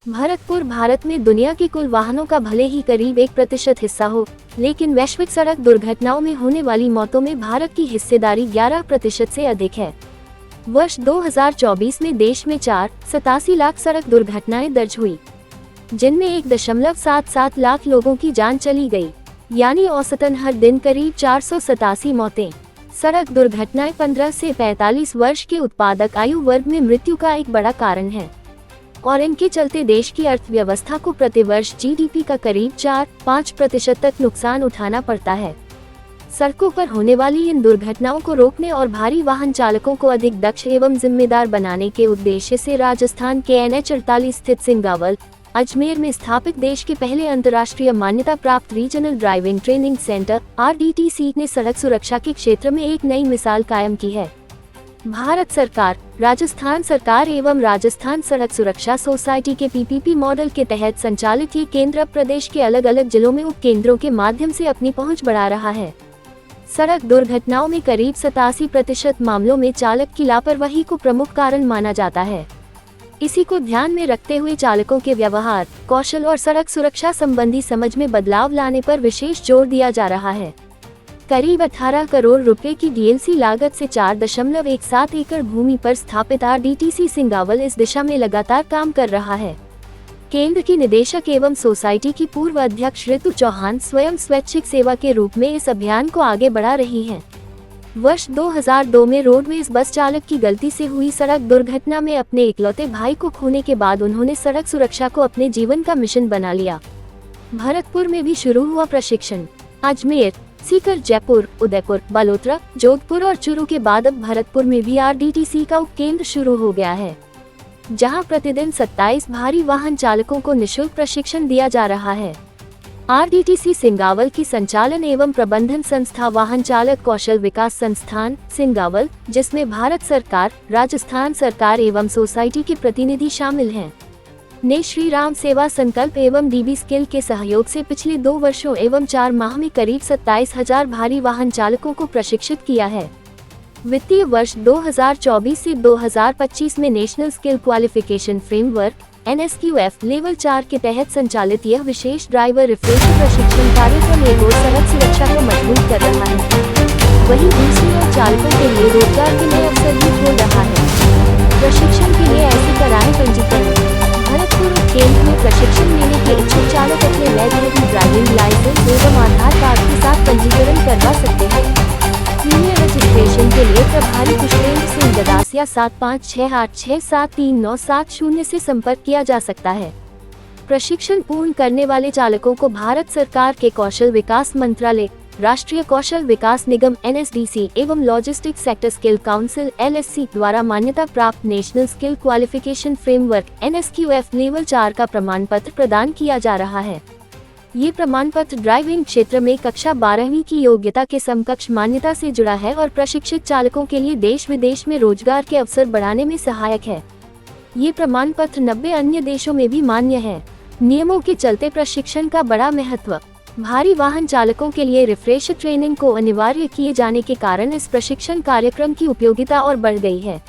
भरतपुर भारत में दुनिया के कुल वाहनों का भले ही करीब 1% हिस्सा हो, लेकिन वैश्विक सड़क दुर्घटनाओं में होने वाली मौतों में भारत की हिस्सेदारी 11% से अधिक है। वर्ष 2024 में देश में 4.87 लाख सड़क दुर्घटनाएं दर्ज हुई, जिनमें 1.77 लाख लोगों की जान चली गई, यानी औसतन हर दिन करीब 487 मौतें। सड़क दुर्घटनाएं 15 से 45 वर्ष के उत्पादक आयु वर्ग में मृत्यु का एक बड़ा कारण है और इनके चलते देश की अर्थव्यवस्था को प्रतिवर्ष जीडीपी का करीब 4-5% तक नुकसान उठाना पड़ता है। सड़कों पर होने वाली इन दुर्घटनाओं को रोकने और भारी वाहन चालकों को अधिक दक्ष एवं जिम्मेदार बनाने के उद्देश्य से राजस्थान के NH48 स्थित सिंगावल, अजमेर में स्थापित देश के पहले अंतर्राष्ट्रीय मान्यता प्राप्त regional driving training centre RDTC ने सड़क सुरक्षा के क्षेत्र में एक नई मिसाल कायम की है। भारत सरकार, राजस्थान सरकार एवं राजस्थान सड़क सुरक्षा सोसाइटी के PPP मॉडल के तहत संचालित ये केंद्र प्रदेश के अलग अलग जिलों में उप केंद्रों के माध्यम से अपनी पहुंच बढ़ा रहा है। सड़क दुर्घटनाओं में करीब 87% मामलों में चालक की लापरवाही को प्रमुख कारण माना जाता है। इसी को ध्यान में रखते हुए चालकों के व्यवहार, कौशल और सड़क सुरक्षा संबंधी समझ में बदलाव लाने पर विशेष जोर दिया जा रहा है। करीब 18 करोड़ रुपए की DLC लागत से 4.17 एकड़ भूमि पर स्थापित RDTC सिंगावल इस दिशा में लगातार काम कर रहा है। केंद्र की निदेशक एवं सोसाइटी की पूर्व अध्यक्ष ऋतु चौहान स्वयं स्वैच्छिक सेवा के रूप में इस अभियान को आगे बढ़ा रही हैं। वर्ष 2002 में रोडवेज बस चालक की गलती से हुई सड़क दुर्घटना में अपने इकलौते भाई को खोने के बाद उन्होंने सड़क सुरक्षा को अपने जीवन का मिशन बना लिया। भरतपुर में भी शुरू हुआ प्रशिक्षण। अजमेर, सीकर, जयपुर, उदयपुर, बलोत्रा, जोधपुर और चूरू के बाद अब भरतपुर में भी RDTC का उपकेंद्र शुरू हो गया है, जहां प्रतिदिन 27 भारी वाहन चालकों को निःशुल्क प्रशिक्षण दिया जा रहा है। RDTC सिंगावल की संचालन एवं प्रबंधन संस्था वाहन चालक कौशल विकास संस्थान सिंगावल, जिसमें भारत सरकार, राजस्थान सरकार एवं सोसाइटी के प्रतिनिधि शामिल हैं, ने श्री राम सेवा संकल्प एवं DB स्किल के सहयोग से पिछले 2 वर्षों एवं 4 माह में करीब 27,000 भारी वाहन चालकों को प्रशिक्षित किया है। वित्तीय वर्ष 2024 से 2025 में national skill qualification framework NSQF level 4 के तहत संचालित यह विशेष ड्राइवर रिफ्रेशर प्रशिक्षण कार्यक्रम एक और सड़क सुरक्षा को मजबूत कर रहा है, वहीं दूसरी ओर चालकों के लिए रोजगार के नए अवसर भी खोल रहा है। प्रशिक्षण के लिए ऐसे कराएं पंजीकरण। भरतपुर केंद्र में प्रशिक्षण लेने के इच्छुक चालक अपने वैध ड्राइविंग लाइसेंस एवं आधार कार्ड के साथ पंजीकरण करवा सकते हैं। प्रीमियर रजिस्ट्रेशन के लिए प्रभारी पुष्पेंद्र सिंह गदासिया 7568673970 से संपर्क किया जा सकता है। प्रशिक्षण पूर्ण करने वाले चालकों को भारत सरकार के कौशल विकास मंत्रालय, राष्ट्रीय कौशल विकास निगम NSDC एवं logistics sector skill council LSC द्वारा मान्यता प्राप्त national skill qualification framework NSQF level 4 का प्रमाण पत्र प्रदान किया जा रहा है। ये प्रमाण पत्र ड्राइविंग क्षेत्र में कक्षा 12वीं की योग्यता के समकक्ष मान्यता से जुड़ा है और प्रशिक्षित चालकों के लिए देश विदेश में रोजगार के अवसर बढ़ाने में सहायक है। ये प्रमाण पत्र 90 अन्य देशों में भी मान्य है। नियमों के चलते प्रशिक्षण का बड़ा महत्व। भारी वाहन चालकों के लिए रिफ्रेशर ट्रेनिंग को अनिवार्य किए जाने के कारण इस प्रशिक्षण कार्यक्रम की उपयोगिता और बढ़ गई है।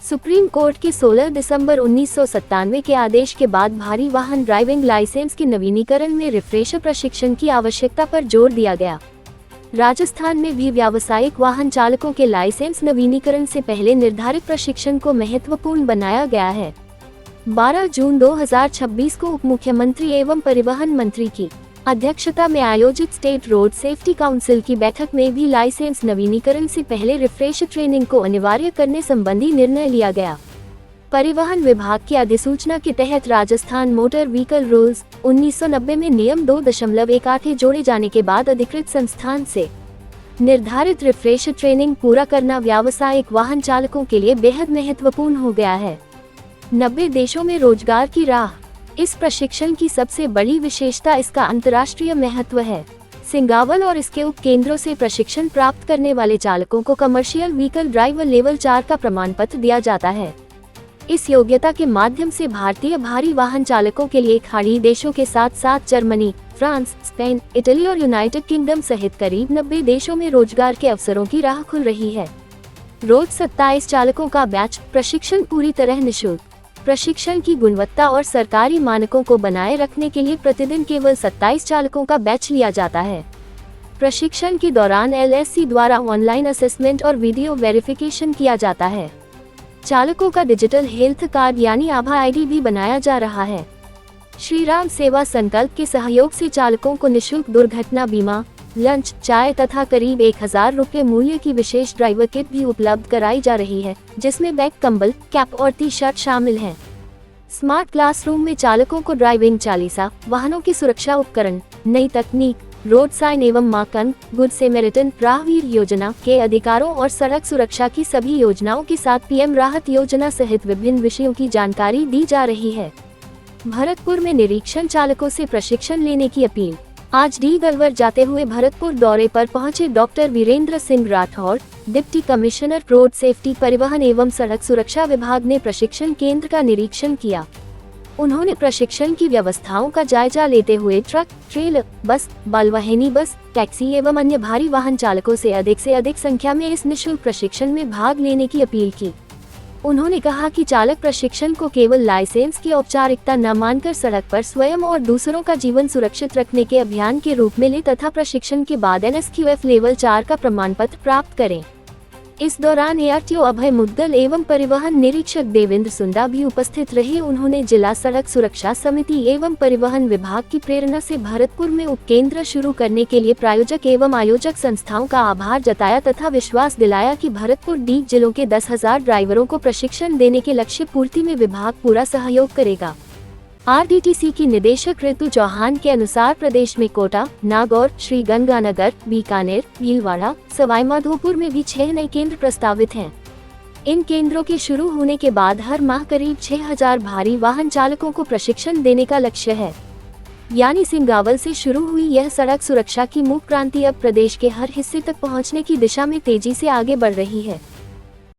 सुप्रीम कोर्ट के 16 दिसंबर 1997 के आदेश के बाद भारी वाहन ड्राइविंग लाइसेंस के नवीनीकरण में रिफ्रेशर प्रशिक्षण की आवश्यकता पर जोर दिया गया। राजस्थान में भी व्यावसायिक वाहन चालकों के लाइसेंस नवीनीकरण से पहले निर्धारित प्रशिक्षण को महत्वपूर्ण बनाया गया है। 12 जून 2026 को उप मुख्यमंत्री एवं परिवहन मंत्री की अध्यक्षता में आयोजित स्टेट रोड सेफ्टी काउंसिल की बैठक में भी लाइसेंस नवीनीकरण से पहले रिफ्रेशर ट्रेनिंग को अनिवार्य करने संबंधी निर्णय लिया गया। परिवहन विभाग की अधिसूचना के तहत राजस्थान मोटर व्हीकल रूल्स 1990 में नियम 2.18 जोड़े जाने के बाद अधिकृत संस्थान से निर्धारित रिफ्रेशर ट्रेनिंग पूरा करना व्यावसायिक वाहन चालकों के लिए बेहद महत्वपूर्ण हो गया है। 90 देशों में रोजगार की राह। इस प्रशिक्षण की सबसे बड़ी विशेषता इसका अंतर्राष्ट्रीय महत्व है। सिंगावल और इसके उप केंद्रों से प्रशिक्षण प्राप्त करने वाले चालकों को कमर्शियल व्हीकल ड्राइवर लेवल 4 का प्रमाण पत्र दिया जाता है। इस योग्यता के माध्यम से भारतीय भारी वाहन चालकों के लिए खाड़ी देशों के साथ साथ जर्मनी, फ्रांस, स्पेन, इटली और यूनाइटेड किंगडम सहित करीब 90 देशों में रोजगार के अवसरों की राह खुल रही है। रोज 27 चालकों का बैच, प्रशिक्षण पूरी तरह निःशुल्क। प्रशिक्षण की गुणवत्ता और सरकारी मानकों को बनाए रखने के लिए प्रतिदिन केवल 27 चालकों का बैच लिया जाता है। प्रशिक्षण के दौरान LSC द्वारा ऑनलाइन असेसमेंट और वीडियो वेरिफिकेशन किया जाता है। चालकों का डिजिटल हेल्थ कार्ड यानी आभा ID भी बनाया जा रहा है। श्री राम सेवा संकल्प के सहयोग से चालकों को निःशुल्क दुर्घटना बीमा, लंच, चाय तथा करीब 1000 रुपये मूल्य की विशेष ड्राइवर किट भी उपलब्ध कराई जा रही है, जिसमें बैग, कंबल, कैप और टी-शर्ट शामिल हैं। स्मार्ट क्लासरूम में चालकों को ड्राइविंग चालीसा, वाहनों की सुरक्षा उपकरण, नई तकनीक, रोड साइन एवं माकन, गुड सेमेरिटन, राहगीर योजना के अधिकारों और सड़क सुरक्षा की सभी योजनाओं के साथ PM राहत योजना सहित विभिन्न विषयों की जानकारी दी जा रही है। भरतपुर में निरीक्षण चालकों से प्रशिक्षण लेने की अपील। आज डी गलवर जाते हुए भरतपुर दौरे पर पहुंचे doctor Virendra Singh Rathore, deputy commissioner road safety, परिवहन एवं सड़क सुरक्षा विभाग ने प्रशिक्षण केंद्र का निरीक्षण किया। उन्होंने प्रशिक्षण की व्यवस्थाओं का जायजा लेते हुए ट्रक, ट्रेलर, बस, मालवाहिनी बस, टैक्सी एवं अन्य भारी वाहन चालकों से अधिक संख्या में इस निःशुल्क प्रशिक्षण में भाग लेने की अपील की। उन्होंने कहा कि चालक प्रशिक्षण को केवल लाइसेंस की औपचारिकता न मानकर सड़क पर स्वयं और दूसरों का जीवन सुरक्षित रखने के अभियान के रूप में ले तथा प्रशिक्षण के बाद NSQF लेवल 4 का प्रमाण पत्र प्राप्त करें। इस दौरान ARTO अभय मुद्गल एवं परिवहन निरीक्षक देवेंद्र सुंदा भी उपस्थित रहे। उन्होंने जिला सड़क सुरक्षा समिति एवं परिवहन विभाग की प्रेरणा से भरतपुर में उपकेंद्र शुरू करने के लिए प्रायोजक एवं आयोजक संस्थाओं का आभार जताया तथा विश्वास दिलाया कि भरतपुर डी जिलों के 10,000 ड्राइवरों को प्रशिक्षण देने के लक्ष्य पूर्ति में विभाग पूरा सहयोग करेगा। RDTC की निदेशक ऋतु चौहान के अनुसार प्रदेश में कोटा, नागौर, श्रीगंगानगर, बीकानेर, भीलवाड़ा, सवाई माधोपुर में भी 6 नए केंद्र प्रस्तावित हैं। इन केंद्रों के शुरू होने के बाद हर माह करीब 6000 भारी वाहन चालकों को प्रशिक्षण देने का लक्ष्य है। यानी सिंगावल से शुरू हुई यह सड़क सुरक्षा की मूक क्रांति अब प्रदेश के हर हिस्से तक पहुंचने की दिशा में तेजी से आगे बढ़ रही है।